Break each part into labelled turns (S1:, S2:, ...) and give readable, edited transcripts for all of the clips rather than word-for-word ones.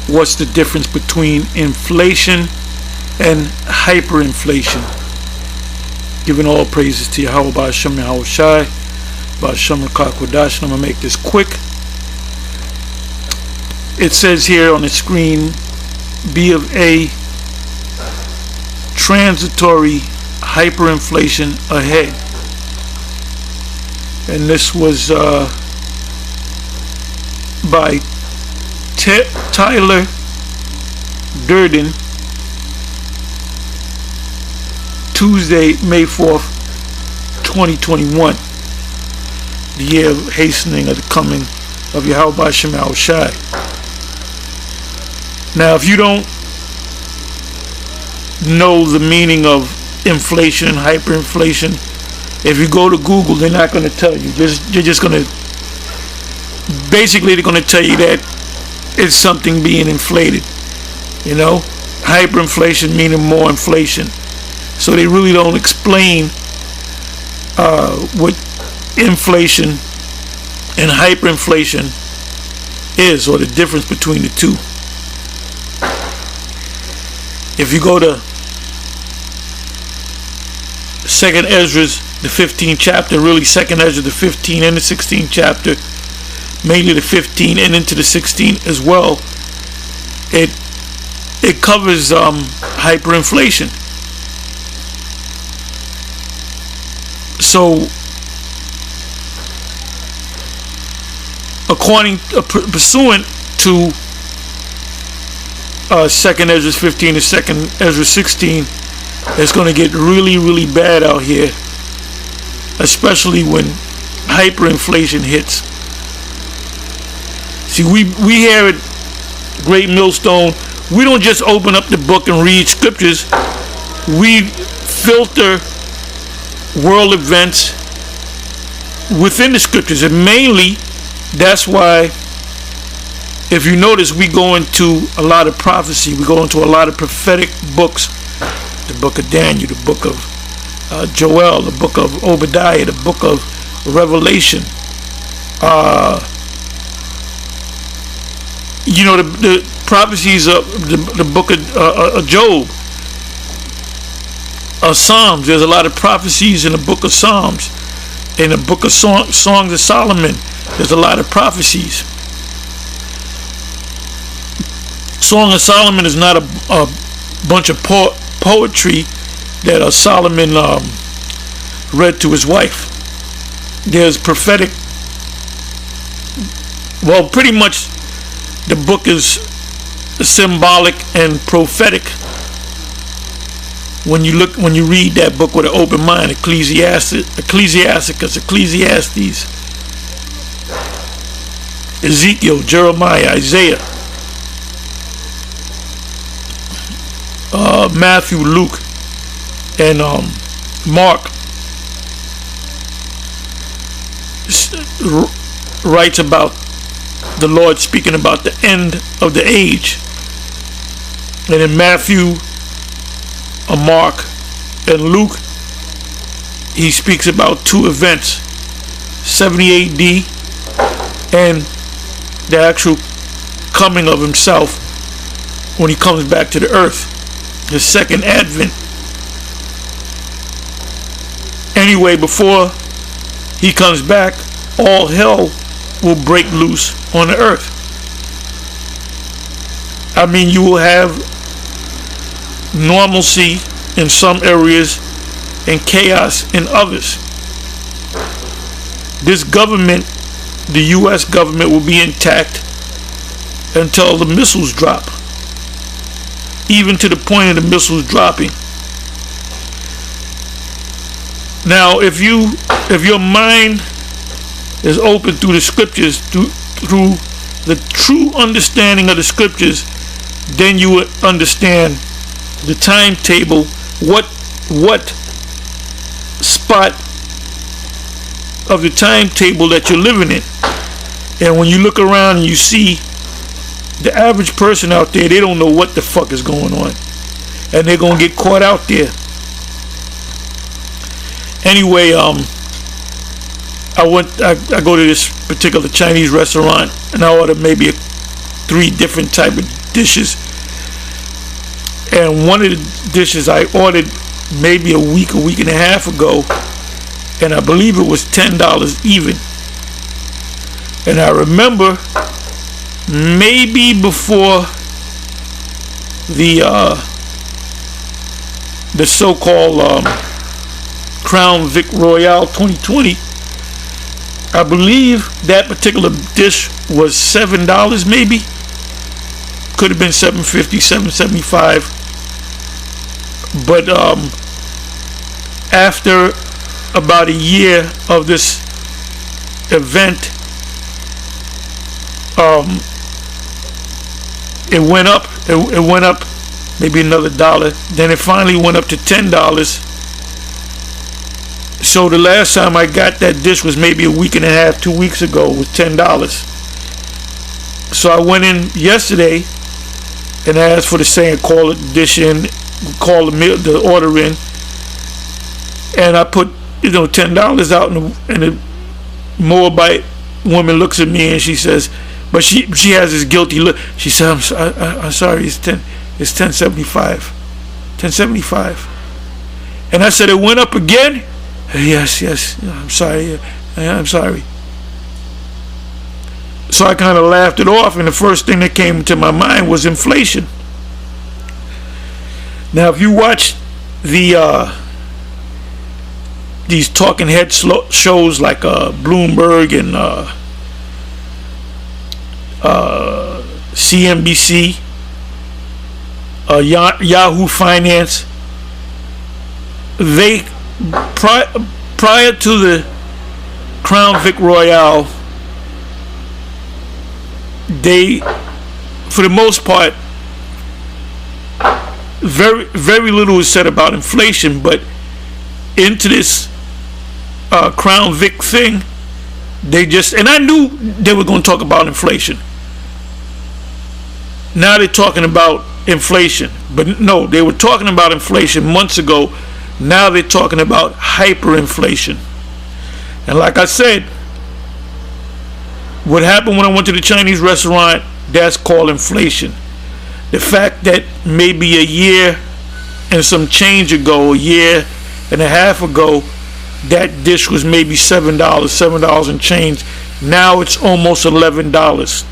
S1: what's the difference between inflation and hyperinflation. Giving all praises to Yahweh Ba'ashem Yahweh Shai, Ba'ashem Rakakwadash. I'm going to make this quick. It says here on the screen, B of A, transitory hyperinflation ahead. And this was by Tyler Durden, Tuesday, May 4th, 2021. The year of hastening of the coming of Yahweh Ba'ashem Yahweh Shai. Now, if you don't know the meaning of inflation and hyperinflation, if you go to Google, they're not going to tell you. They're just going to, basically, they're going to tell you that it's something being inflated. You know, hyperinflation meaning more inflation. So they really don't explain what inflation and hyperinflation is, or the difference between the two. If you go to 2nd Ezra's, the 15th chapter, really 2nd Ezra, the 15th and the 16th chapter, mainly the 15th and into the 16th as well, it covers hyperinflation. So, pursuant to 2nd Ezra 15 and 2nd Ezra 16, it's going to get really, really bad out here, especially when hyperinflation hits. See, we here at Great Millstone, we don't just open up the book and read scriptures. We filter world events within the scriptures, and mainly that's why, if you notice, we go into a lot of prophecy. We go into a lot of prophetic books. The book of Daniel, the book of Joel, the book of Obadiah, the book of Revelation. You know, the prophecies of the book of Job. Psalms. There's a lot of prophecies in the book of Psalms. In the book of Songs of Solomon, there's a lot of prophecies. Song of Solomon is not a bunch of poetry that Solomon read to his wife. There's prophetic. Well, pretty much the book is symbolic and prophetic. When you read that book with an open mind, Ecclesiastes, Ezekiel, Jeremiah, Isaiah, Matthew, Luke, and Mark writes about the Lord speaking about the end of the age. And in Matthew, Mark, and Luke, he speaks about two events, 70 AD and the actual coming of himself when he comes back to the earth, his second advent. Anyway, before he comes back, all hell will break loose on the earth. I mean, you will have normalcy in some areas and chaos in others. This government, the U.S. government, will be intact until the missiles drop. Even to the point of the missiles dropping. Now, if your mind is open through the scriptures, through the true understanding of the scriptures, then you would understand the timetable, what spot of the timetable that you're living in. And when you look around and you see the average person out there, they don't know what the fuck is going on, and they're gonna get caught out there. Anyway, I go to this particular Chinese restaurant, and I ordered maybe 3 different type of dishes, and one of the dishes I ordered maybe a week and a half ago, and I believe it was $10 even. And I remember maybe before the so-called Crown Vic Royale 2020, I believe that particular dish was $7 maybe. Could have been $7.50, $7.75. But after about a year of this event, it went up. It went up maybe another $1. Then it finally went up to $10. So the last time I got that dish was maybe a week and a half, 2 weeks ago. It was $10. So I went in yesterday and asked for the same, call the dish in, call the order in, and I put $10 out, and the Moabite woman looks at me and she says, but she has this guilty look. She said, I'm sorry, it's $10.75, $10.75, and I said, it went up again. Yes, I'm sorry, I'm sorry. So I kind of laughed it off, and the first thing that came to my mind was inflation. Now, if you watch these talking head shows like Bloomberg and CNBC, Yahoo Finance, they prior to the Crown Vic Royale, they, for the most part, very little is said about inflation, but into this Crown Vic thing, they just, and I knew they were going to talk about inflation. Now they're talking about inflation, but no, they were talking about inflation months ago. Now they're talking about hyperinflation. And like I said, what happened when I went to the Chinese restaurant, that's called inflation. The fact that maybe a year and some change ago, a year and a half ago, that dish was maybe $7 and change. Now it's almost $11.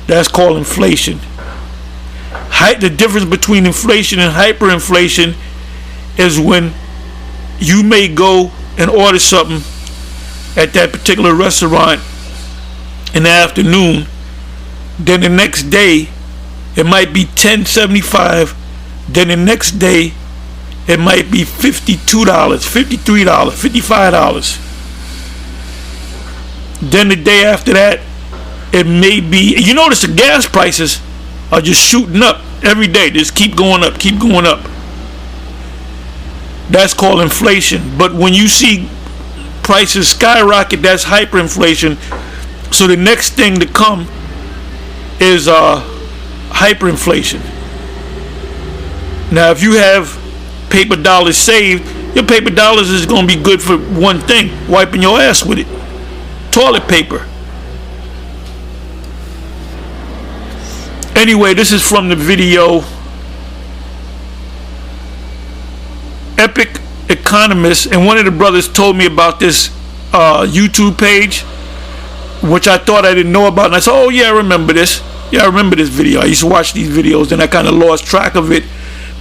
S1: That's called inflation. The difference between inflation and hyperinflation is when you may go and order something at that particular restaurant in the afternoon, then the next day it might be $10.75, then the next day it might be $52, $53, $55. Then the day after that it may be, you notice the gas prices are just shooting up every day. Just keep going up, keep going up. That's called inflation. But when you see prices skyrocket, that's hyperinflation. So the next thing to come is hyperinflation. Now if you have paper dollars saved, your paper dollars is going to be good for one thing: wiping your ass with it. Toilet paper. Anyway, this is from the video Epic Economist, and one of the brothers told me about this YouTube page, which I thought I didn't know about, and I said, oh yeah, I remember this. Yeah, I remember this video. I used to watch these videos, and I kind of lost track of it,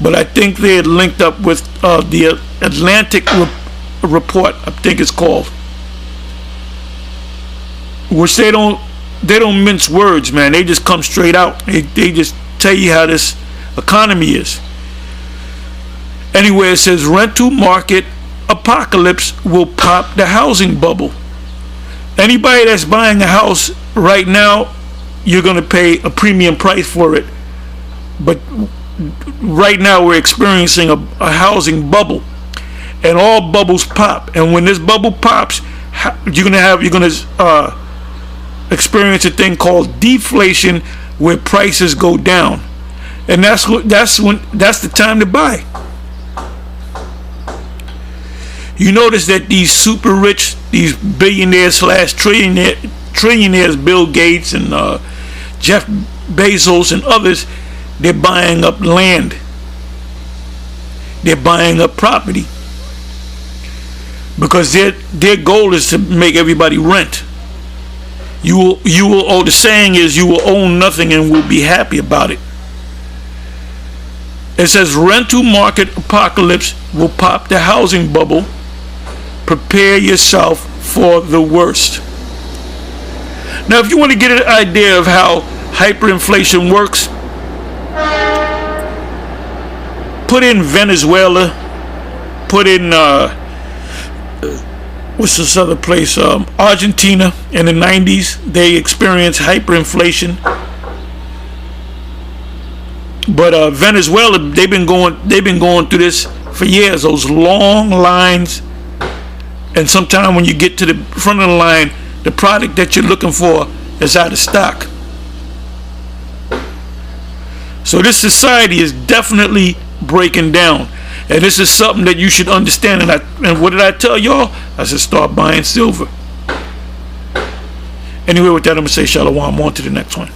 S1: but I think they had linked up with the Atlantic Report, I think it's called, which they don't mince words, man. They just come straight out. They just tell you how this economy is. Anyway, it says rental market apocalypse will pop the housing bubble. Anybody that's buying a house right now, you're going to pay a premium price for it. But right now we're experiencing a housing bubble, and all bubbles pop. And when this bubble pops, you're going to experience a thing called deflation, where prices go down, and that's the time to buy. You notice that these super rich, these billionaires / trillionaires, Bill Gates and Jeff Bezos and others, they're buying up land. They're buying up property. Because their goal is to make everybody rent. You will oh, the saying is, you will own nothing and will be happy about it. It says rental market apocalypse will pop the housing bubble. Prepare yourself for the worst. Now, if you want to get an idea of how hyperinflation works, put in Venezuela, put in what's this other place? Argentina in the 90s. They experienced hyperinflation. But Venezuela, they've been going through this for years. Those long lines, and sometimes when you get to the front of the line, the product that you're looking for is out of stock. So this society is definitely breaking down, and this is something that you should understand. And what did I tell y'all? I said start buying silver. Anyway, with that, I'm gonna say shalom. On to the next one.